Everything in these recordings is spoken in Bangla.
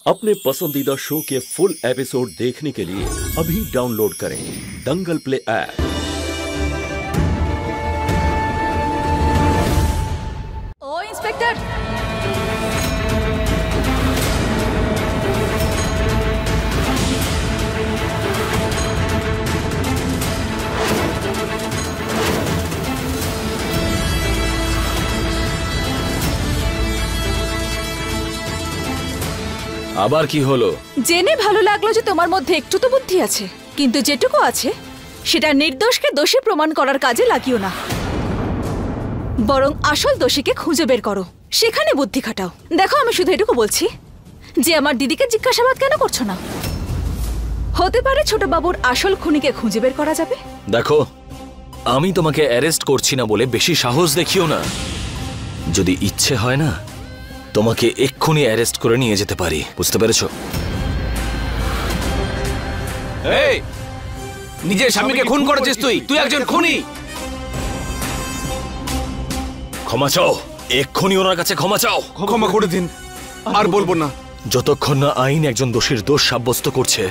अपने पसंदीदा शो के फुल एपिसोड देखने के लिए अभी डाउनलोड करें दंगल प्ले ऐप। ओ इंस्पेक्टर, আবার কি হলো? জেনে ভালো লাগলো যে তোমার মধ্যে একটু তো বুদ্ধি আছে, কিন্তু যেটুকু আছে সেটা নির্দোষকে দোষী প্রমাণ করার কাজে লাগিও না, বরং আসল দোষীকে খুঁজে বের করো, সেখানে বুদ্ধি খাটাও। দেখো, আমি শুধু এটুকু বলছি যে আমার দিদিকে জিজ্ঞাসাবাদ কেন করছো না? হতে পারে ছোট বাবুর আসল খুনিকে খুঁজে বের করা যাবে। দেখো, আমি তোমাকে অ্যারেস্ট করছি না বলে বেশি সাহস দেখিও না। যদি ইচ্ছে হয় না, তোমাকে এক্ষুনি অ্যারেস্ট করে নিয়ে যেতে পারি, বুঝতে পেরেছো? এই, নিজের স্বামীকে খুন করেছিস তুই, তুই একজন খুনি। ক্ষমা চাও, এক্ষুনি ওনার কাছে ক্ষমা চাও। ক্ষমা করে দিন, আর বলবো না। যতক্ষণ না আইন একজন দোষীর দোষ সাব্যস্ত করছে,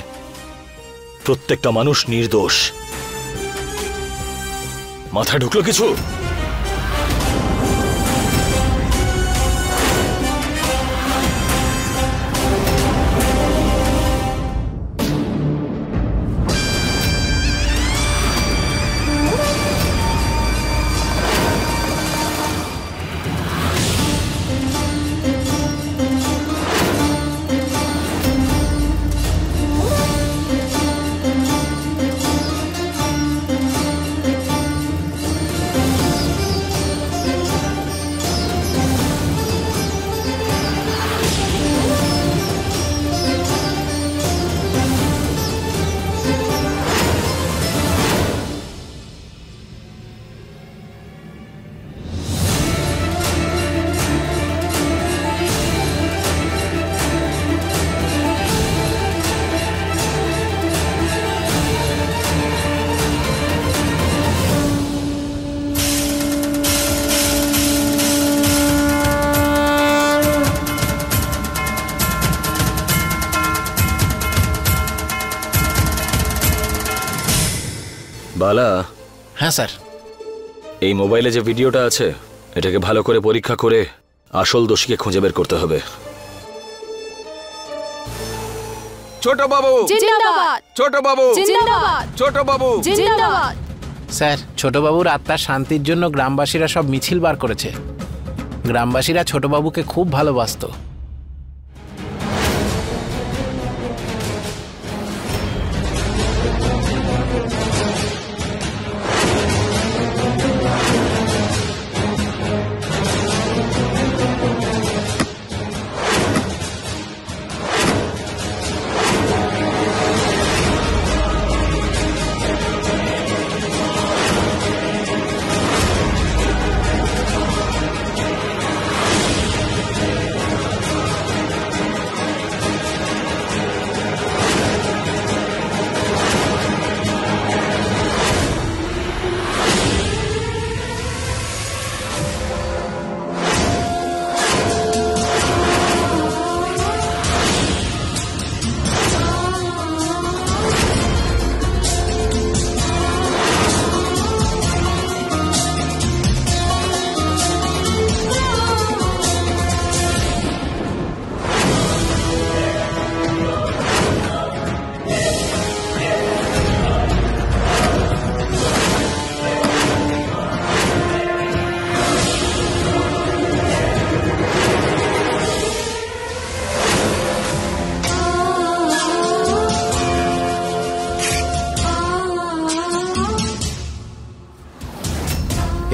প্রত্যেকটা মানুষ নির্দোষ। মাথায় ঢুকলো কিছু? বালা। হ্যাঁ স্যার। এই মোবাইলে যে ভিডিওটা আছে, এটাকে ভালো করে পরীক্ষা করে আসল দোষীকে খুঁজে বের করতে হবে। ছোট বাবু জিন্দাবাদ, ছোট বাবু জিন্দাবাদ, ছোট বাবু জিন্দাবাদ। স্যার, ছোটবাবুর আত্মার শান্তির জন্য গ্রামবাসীরা সব মিছিল বার করেছে। গ্রামবাসীরা ছোটবাবুকে খুব ভালোবাসতো।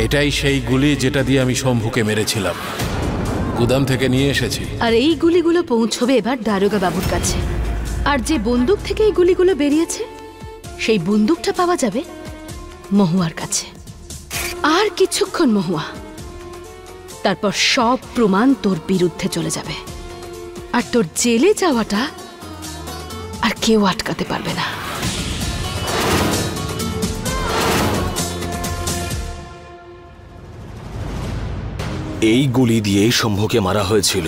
এটাই সেই গুলি যেটা দিয়ে আমি শম্ভুকে মেরেছিলাম। গুদাম থেকে নিয়ে এসেছি। আর এই গুলিগুলো পৌঁছবে এবার দারোগা বাবুর কাছে। আর যে বন্দুক থেকে এই গুলিগুলো বেরিয়েছে, সেই বন্দুকটা পাওয়া যাবে মহুয়ার কাছে। আর কিছুক্ষণ মহুয়া, তারপর সব প্রমাণ তোর বিরুদ্ধে চলে যাবে, আর তোর জেলে যাওয়াটা আর কেউ আটকাতে পারবে না। এই গুলি দিয়েই শম্ভুকে মারা হয়েছিল।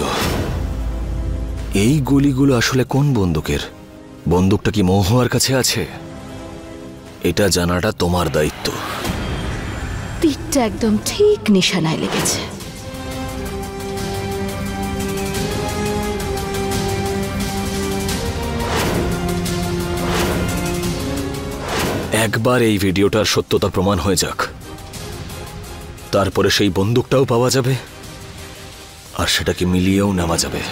এই গুলিগুলো আসলে কোন বন্দুকের? বন্দুকটা কি মহুয়ার কাছে আছে? এটা জানাটা তোমার দায়িত্ব। তীরটা একদম ঠিক নিশানায় লেগেছে। একবার এই ভিডিওটার সত্যতা প্রমাণ হয়ে যাক, তারপরে সেই বন্দুকটাও পাওয়া যাবে আর সেটাকে মিলিয়েও নেওয়া যাবে।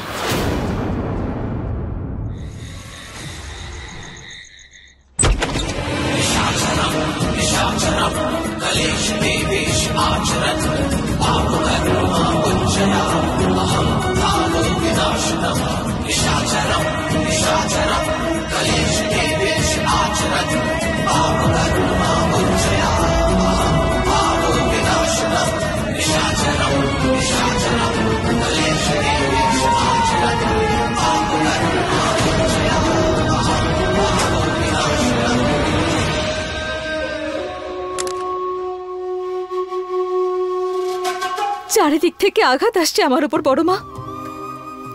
চারিদিক থেকে আঘাত আসছে আমার উপর বড় মা।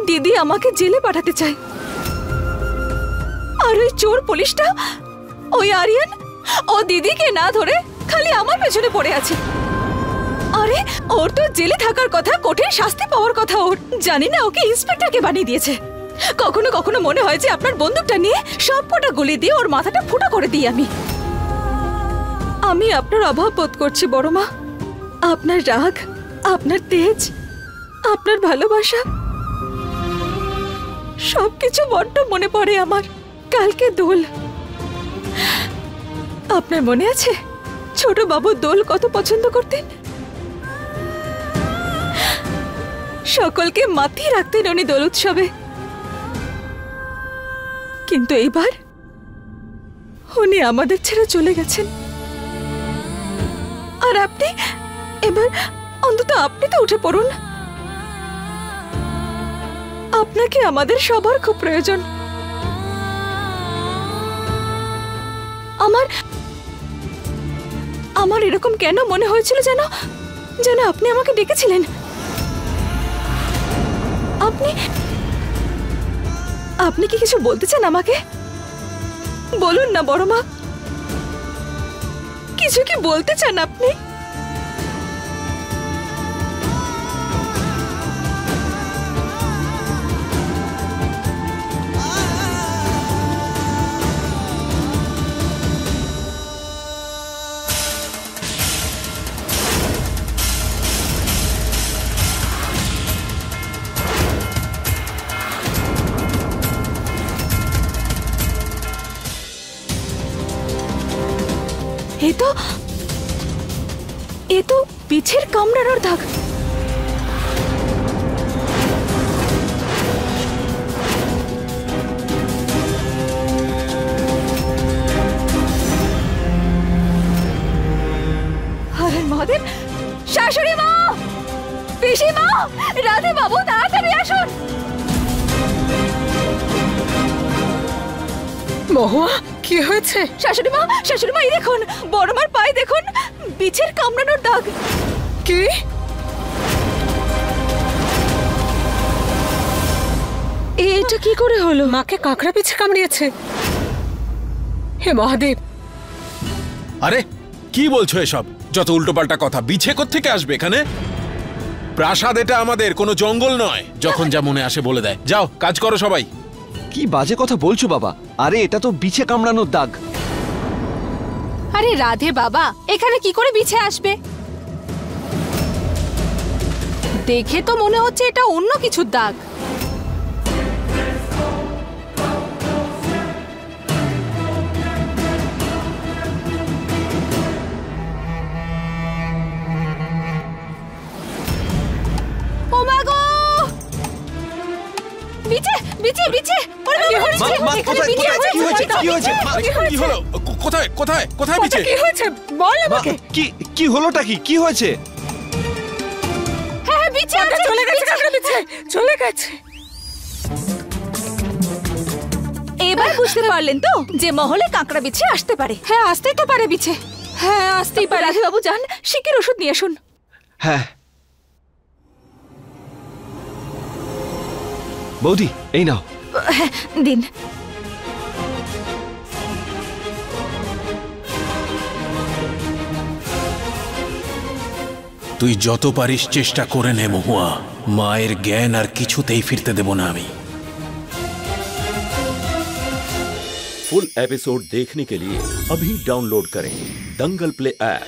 দিদি আমাকে জেলে পাঠাতে চায়, আর ওই চোর পুলিশটা, ওই আরিয়ান, ও দিদিকে না ধরে খালি আমার পেছনে পড়ে আছে। আরে ওর তো জেলে থাকার কথা, কঠিন শাস্তি পাওয়ার কথা ওর। জানি না ওকে ইন্সপেক্টরকে বানিয়ে দিয়েছে। কখনো কখনো মনে হয় যে আপনার বন্দুকটা নিয়ে সবকটা গুলি দিয়ে ওর মাথাটা ফুটো করে দিই আমি আপনার অভাব বোধ করছি বড় মা। আপনার রাগ, আপনার তেজ, আপনার ভালোবাসা সবকিছু বড্ড মনে পড়ে আমার। কালকে দোল, আপনার মনে আছে ছোট বাবু দোল কত পছন্দ করতেন? সকলকে মাতিয়ে রাখতেন উনি দোল উৎসবে। কিন্তু এইবার উনি আমাদের ছেড়ে চলে গেছেন। আর আপনি এবার অন্তত আপনি তো উঠে পড়ুন। আপনাকে আমাদের সবার খুব প্রয়োজন। আমার এরকম কেন মনে হয়েছিল যেন যেন আপনি আমাকে ডেকেছিলেন। আপনি কি কিছু বলতে চান আমাকে? বলুন না বড় মা, কিছু কি বলতে চান আপনি? এ তো পিছের কামড়ানোর দাগ। হরে মহাদেব! শাশুড়ি মা, পিসিমা, রাধে বাবু, তাড়াতাড়ি আসুন। মহুয়া, কি হয়েছে? শাশুড়ি মা, এই দেখুন বড় মার পায়ে দেখুন বিছের কামড়ানোর দাগ। কি? এটা কি করে হলো? মাকে কাকড়া বিছে কামড়িয়েছে? হে মহাদেব! আরে কি বলছো এসব? যত উল্টোপাল্টা কথা। বিছে কোত্থেকে আসবে এখানে? প্রাসাদ এটা আমাদের, কোনো জঙ্গল নয়। যখন যা মনে আসে বলে দেয়। যাও কাজ করো সবাই। কি বাজে কথা বলছো বাবা? আরে এটা তো বিছে কামড়ানোর দাগ। আরে রাধে বাবা, এখানে কি করে বিছে আসবে? দেখে তো মনে হচ্ছে এটা অন্য কিছুর দাগ। ও মা গো! বিছে বিছে বিছে! কি হলো? কোথায় কোথায় কোথায় বিছে? কি হয়েছে বল আমাকে। কি হলোটা কি? কি হয়েছে? হ্যাঁ বিছে আছে, চলে গেছে, কাকড়া বিছে চলে গেছে। এবার বুঝতে পারলেন তো যে মহলে কাঁকড়া বিছে আসতে পারে? হ্যাঁ আসতেই তো পারে বিছে। হ্যাঁ আসতেই পারে। রাধে বাবু যান, শিগগির ওষুধ নিয়ে আসুন। হ্যাঁ বৌদি এই নাও। হ্যাঁ দিন। তুই যত পারিস চেষ্টা করে নে মহুয়া, মায়ের জ্ঞান আর কিছুতেই ফিরতে দেব না আমি। फुल एपिसोड देखने के लिए अभी डाउनलोड करें दंगल प्ले ऐप।